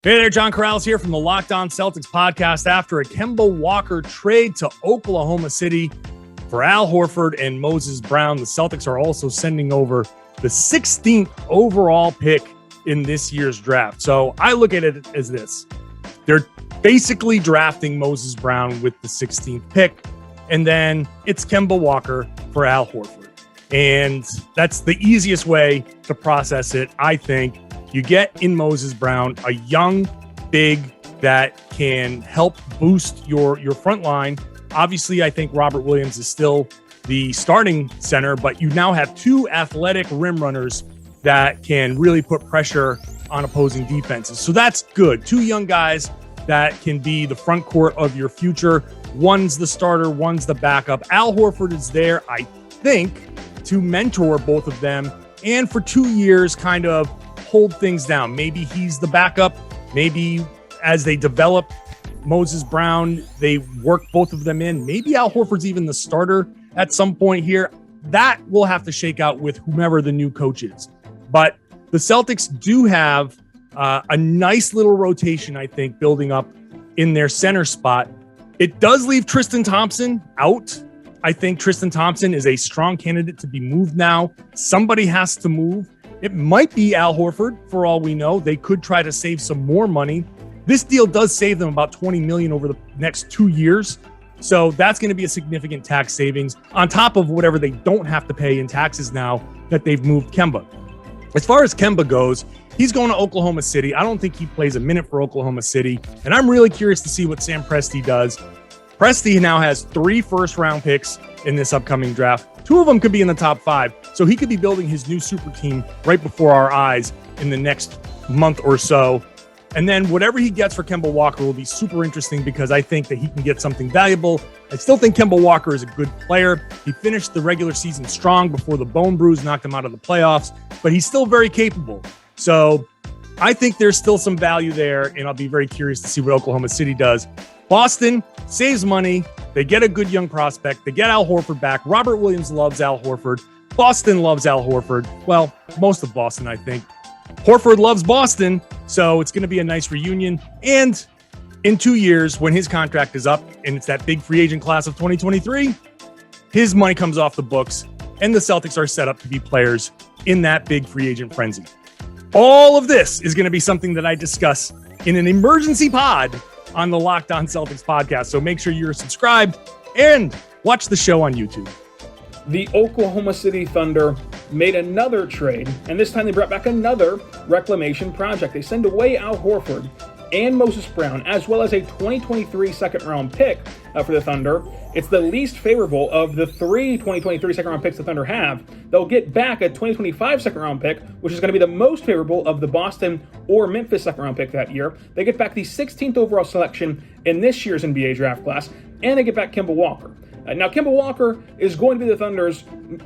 Hey there, John Karalis here from the Locked On Celtics Podcast. After a Kemba Walker trade to Oklahoma City for Al Horford and Moses Brown, the Celtics are also sending over the 16th overall pick in this year's draft. So I look at it as this. They're basically drafting Moses Brown with the 16th pick, and then it's Kemba Walker for Al Horford. And that's the easiest way to process it, I think. You get in Moses Brown a young big that can help boost your front line. Obviously, I think Robert Williams is still the starting center, but you now have two athletic rim runners that can really put pressure on opposing defenses. So that's good. Two young guys that can be the front court of your future. One's the starter, one's the backup. Al Horford is there, I think, to mentor both of them and for 2 years kind of hold things down. Maybe he's the backup. Maybe as they develop Moses Brown, they work both of them in. Maybe Al Horford's even the starter at some point here. That will have to shake out with whomever the new coach is. But the Celtics do have a nice little rotation, I think, building up in their center spot. It does leave Tristan Thompson out. I think Tristan Thompson is a strong candidate to be moved now. Somebody has to move. It might be Al Horford, for all we know. They could try to save some more money. This deal does save them about $20 million over the next 2 years. So that's going to be a significant tax savings on top of whatever they don't have to pay in taxes now that they've moved Kemba. As far as Kemba goes, he's going to Oklahoma City. I don't think he plays a minute for Oklahoma City. And I'm really curious to see what Sam Presti does. Presti now has 3 first-round picks in this upcoming draft. 2 of them could be in the top 5. So he could be building his new super team right before our eyes in the next month or so. And then whatever he gets for Kemba Walker will be super interesting because I think that he can get something valuable. I still think Kemba Walker is a good player. He finished the regular season strong before the bone bruise knocked him out of the playoffs, but he's still very capable. So I think there's still some value there, and I'll be very curious to see what Oklahoma City does. Boston saves money. They get a good young prospect. They get Al Horford back. Robert Williams loves Al Horford. Boston loves Al Horford. Well, most of Boston, I think. Horford loves Boston, so it's going to be a nice reunion. And in 2 years, when his contract is up, and it's that big free agent class of 2023, his money comes off the books, and the Celtics are set up to be players in that big free agent frenzy. All of this is going to be something that I discuss in an emergency pod on the Locked On Celtics podcast. So make sure you're subscribed and watch the show on YouTube. The Oklahoma City Thunder made another trade, and this time they brought back another reclamation project. They send away Al Horford and Moses Brown, as well as a 2023 second-round pick for the Thunder. It's the least favorable of the 3 2023 second-round picks the Thunder have. They'll get back a 2025 second-round pick, which is going to be the most favorable of the Boston or Memphis second-round pick that year. They get back the 16th overall selection in this year's NBA draft class, and they get back Kemba Walker. Now, Kemba Walker is going to be the Thunder's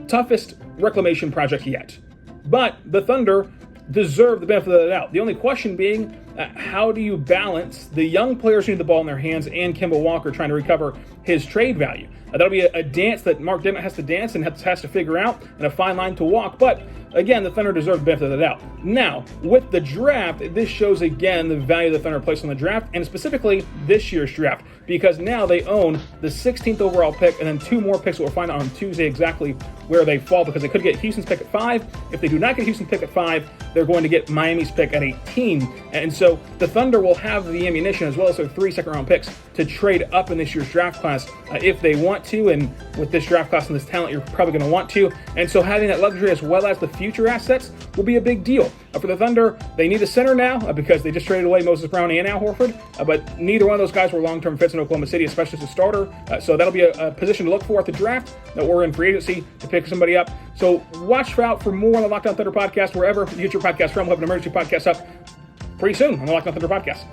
toughest reclamation project yet. But the Thunder deserve the benefit of the doubt. The only question being, how do you balance the young players who need the ball in their hands and Kemba Walker trying to recover his trade value? That'll be a dance that Mark Demmett has to dance and has to figure out, and a fine line to walk. But again, the Thunder deserve the benefit of the doubt. Now, with the draft, this shows again the value the Thunder placed on the draft, and specifically this year's draft, because now they own the 16th overall pick and then 2 more picks that we'll find out on Tuesday exactly where they fall, because they could get Houston's pick at 5. If they do not get Houston's pick at 5, they're going to get Miami's pick at 18. And so the Thunder will have the ammunition, as well as their 3 second-round picks, to trade up in this year's draft class if they want to. And with this draft class and this talent, you're probably going to want to. And so having that luxury as well as the future assets will be a big deal. For the Thunder, they need a center now because they just traded away Moses Brown and Al Horford. But neither one of those guys were long-term fits in Oklahoma City, especially as a starter. So that'll be a position to look for at the draft or in free agency to pick somebody up. So watch out for more on the Locked On Thunder podcast, wherever you get your podcast from. We'll have an emergency podcast up pretty soon on the Locked On Thunder podcast.